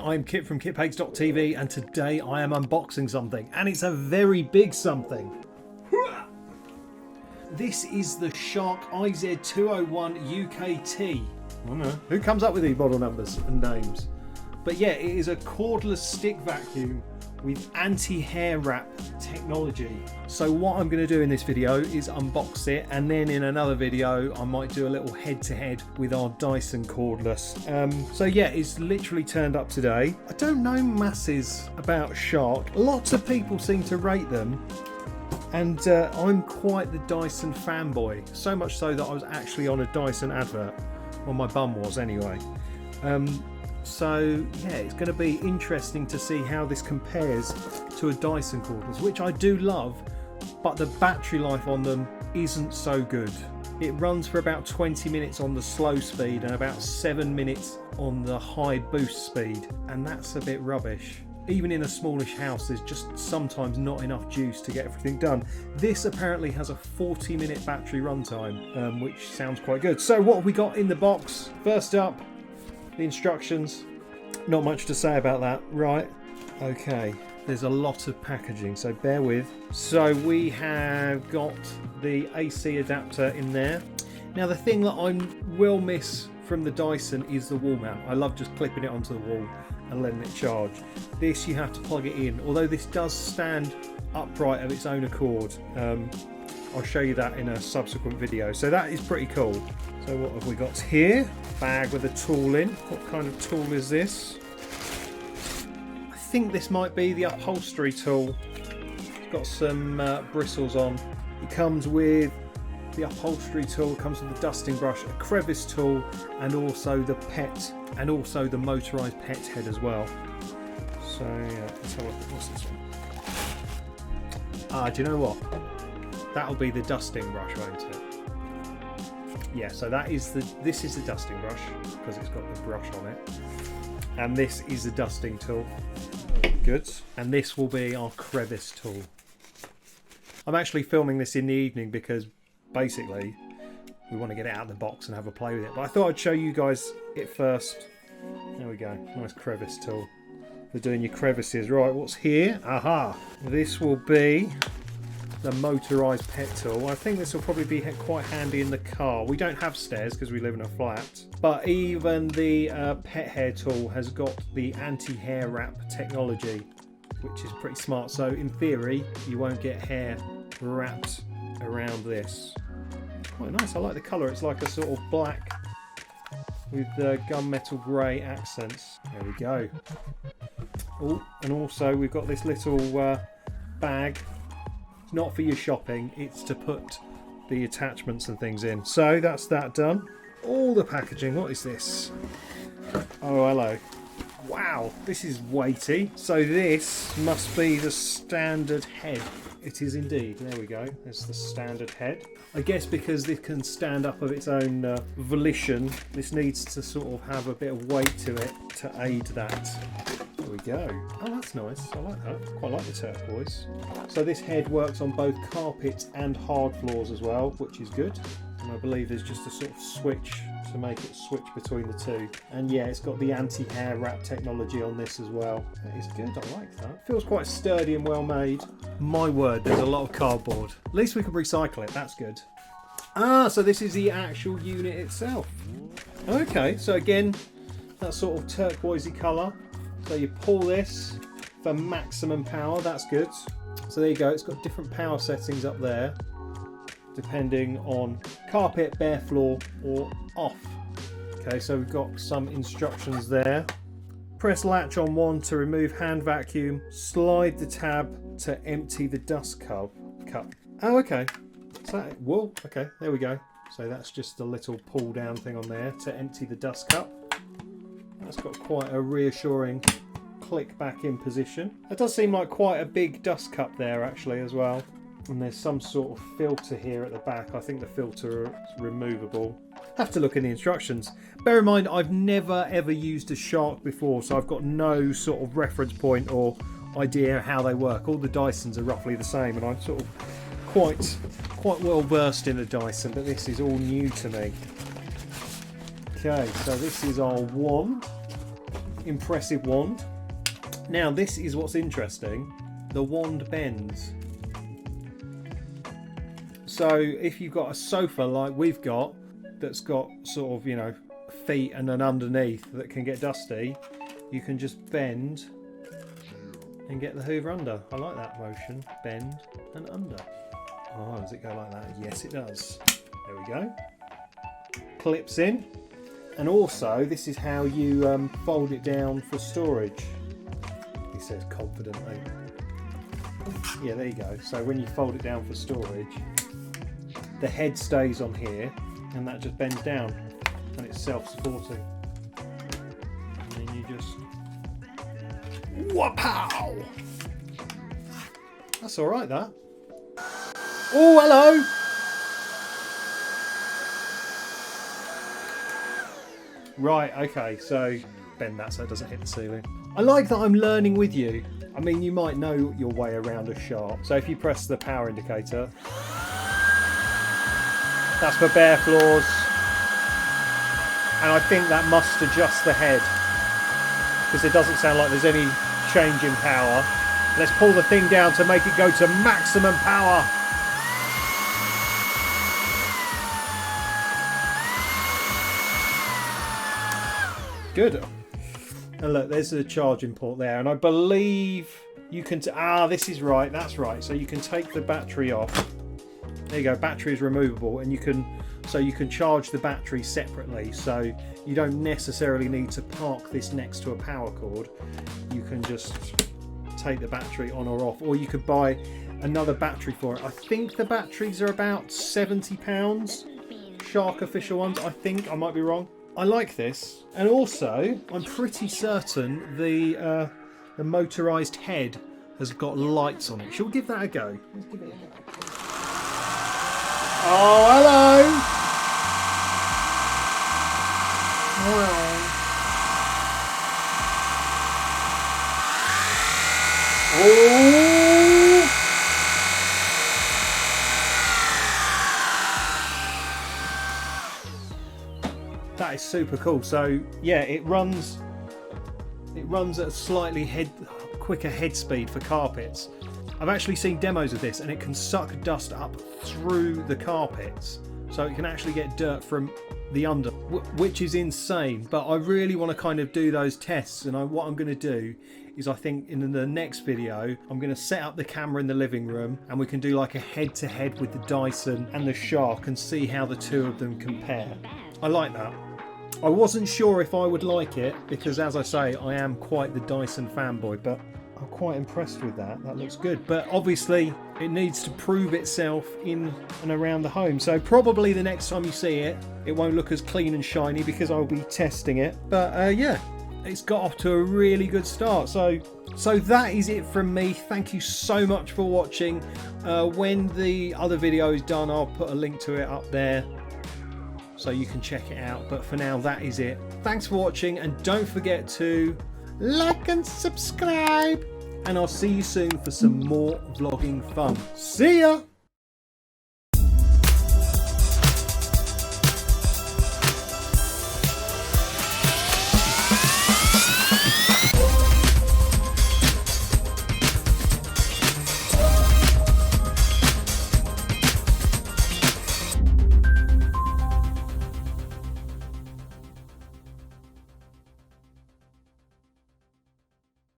I'm Kit from kitpakes.tv and today I am unboxing something, and it's a very big something. This is the Shark IZ201UKT. I don't know who comes up with these model numbers and names. But yeah, it is a cordless stick vacuum with anti-hair wrap technology. So what I'm going to do in this video is unbox it, and then in another video I might do a little head-to-head with our Dyson cordless. So yeah, it's literally turned up today. I don't know masses about Shark. Lots of people seem to rate them, and I'm quite the Dyson fanboy. So much so that I was actually on a Dyson advert. Well, my bum was anyway. So yeah, it's going to be interesting to see how this compares to a Dyson cordless, which I do love, but the battery life on them isn't so good. It runs for about 20 minutes on the slow speed and about 7 minutes on the high boost speed, and that's a bit rubbish. Even in a smallish house, there's just sometimes not enough juice to get everything done. This apparently has a 40-minute battery runtime, which sounds quite good. So what have we got in the box? First up, the instructions. Not much to say about that, right? Okay, there's a lot of packaging, so bear with. So we have got the AC adapter in there. Now the thing that I will miss from the Dyson is the wall mount. I love just clipping it onto the wall and letting it charge. This you have to plug it in, although this does stand upright of its own accord. I'll show you that in a subsequent video. So that is pretty cool. So what have we got here? Bag with a tool in. What kind of tool is this? I think this might be the upholstery tool. It's got some bristles on. It comes with the upholstery tool, comes with the dusting brush, a crevice tool, and also the pet, and also the motorized pet head as well. So yeah, let's have a look. What's this one? Do you know what? That'll be the dusting brush, won't it? Yeah, so this is the dusting brush because it's got the brush on it, and this is the dusting tool. Good. And this will be our crevice tool. I'm actually filming this in the evening because basically we want to get it out of the box and have a play with it, but I thought I'd show you guys it first. There we go, nice crevice tool for doing your crevices. Right, what's here? Aha, this will be the motorized pet tool. I think this will probably be quite handy in the car. We don't have stairs because we live in a flat, but even the pet hair tool has got the anti-hair wrap technology, which is pretty smart. So in theory you won't get hair wrapped around this. Quite nice. I like the colour. It's like a sort of black with gunmetal grey accents. There we go. Oh, and also we've got this little bag. It's not for your shopping, it's to put the attachments and things in. So that's that done. All the packaging. What is this? Oh, hello. Wow, this is weighty. So this must be the standard head. It is indeed. There we go. There's the standard head. I guess because this can stand up of its own volition, this needs to sort of have a bit of weight to it to aid that. There we go. Oh, that's nice. I like that. Quite like the turquoise. So this head works on both carpets and hard floors as well, which is good. And I believe there's just a sort of switch to make it switch between the two. And yeah, it's got the anti-hair wrap technology on this as well. That is good. I like that. Feels quite sturdy and well made. My word, there's a lot of cardboard. At least we can recycle it. That's good. So this is the actual unit itself. Okay, so again, that sort of turquoisey colour. So you pull this for maximum power. That's good. So there you go. It's got different power settings up there, depending on carpet, bare floor, or off. Okay, so we've got some instructions there. Press latch on 1 to remove hand vacuum. Slide the tab to empty the dust cup. Oh, okay. So, whoa, okay, there we go. So that's just a little pull down thing on there to empty the dust cup. That's got quite a reassuring click back in position. That does seem like quite a big dust cup there actually as well. And there's some sort of filter here at the back. I think the filter is removable. Have to look in the instructions. Bear in mind, I've never ever used a Shark before, so I've got no sort of reference point or idea how they work. All the Dysons are roughly the same, and I'm sort of quite well versed in a Dyson, but this is all new to me. Okay, so this is our wand. impressive wand. Now this is what's interesting. The wand bends. So if you've got a sofa like we've got, that's got sort of, you know, feet and an underneath that can get dusty, you can just bend and get the hoover under. I like that motion. Bend and under. Oh, does it go like that? Yes, it does. There we go. Clips in. And also, this is how you fold it down for storage. He says confidently. Yeah, there you go. So when you fold it down for storage, the head stays on here and that just bends down and it's self-supporting. And then you just... Wapow! That's alright, that. Oh, hello! Right, okay, so bend that so it doesn't hit the ceiling. I like that I'm learning with you. I mean, you might know your way around a Shark. So if you press the power indicator, that's for bare floors. And I think that must adjust the head, because it doesn't sound like there's any change in power. Let's pull the thing down to make it go to maximum power. Good. And look, there's a charging port there, and I believe you can this is right, that's right. So you can take the battery off. There you go, battery is removable, and you can charge the battery separately, so you don't necessarily need to park this next to a power cord. You can just take the battery on or off, or you could buy another battery for it. I think the batteries are about £70, Shark official ones. I think, I might be wrong. I like this, and also I'm pretty certain the motorised head has got lights on it. Shall we give that a go? Let's give it a go. Oh, hello! Oh! That is super cool. So yeah, it runs at a slightly quicker head speed for carpets. I've actually seen demos of this, and it can suck dust up through the carpets, so it can actually get dirt from the under, which is insane. But I really want to kind of do those tests, and what I'm going to do is, I think in the next video I'm going to set up the camera in the living room, and we can do like a head-to-head with the Dyson and the Shark and see how the two of them compare. I like that. I wasn't sure if I would like it, because as I say, I am quite the Dyson fanboy, but I'm quite impressed with that. That looks good, but obviously it needs to prove itself in and around the home. So probably the next time you see it, it won't look as clean and shiny because I'll be testing it. But yeah, it's got off to a really good start. So that is it from me. Thank you so much for watching. When the other video is done, I'll put a link to it up there so you can check it out. But for now, that is it. Thanks for watching, and don't forget to like and subscribe, and I'll see you soon for some more vlogging fun. See ya!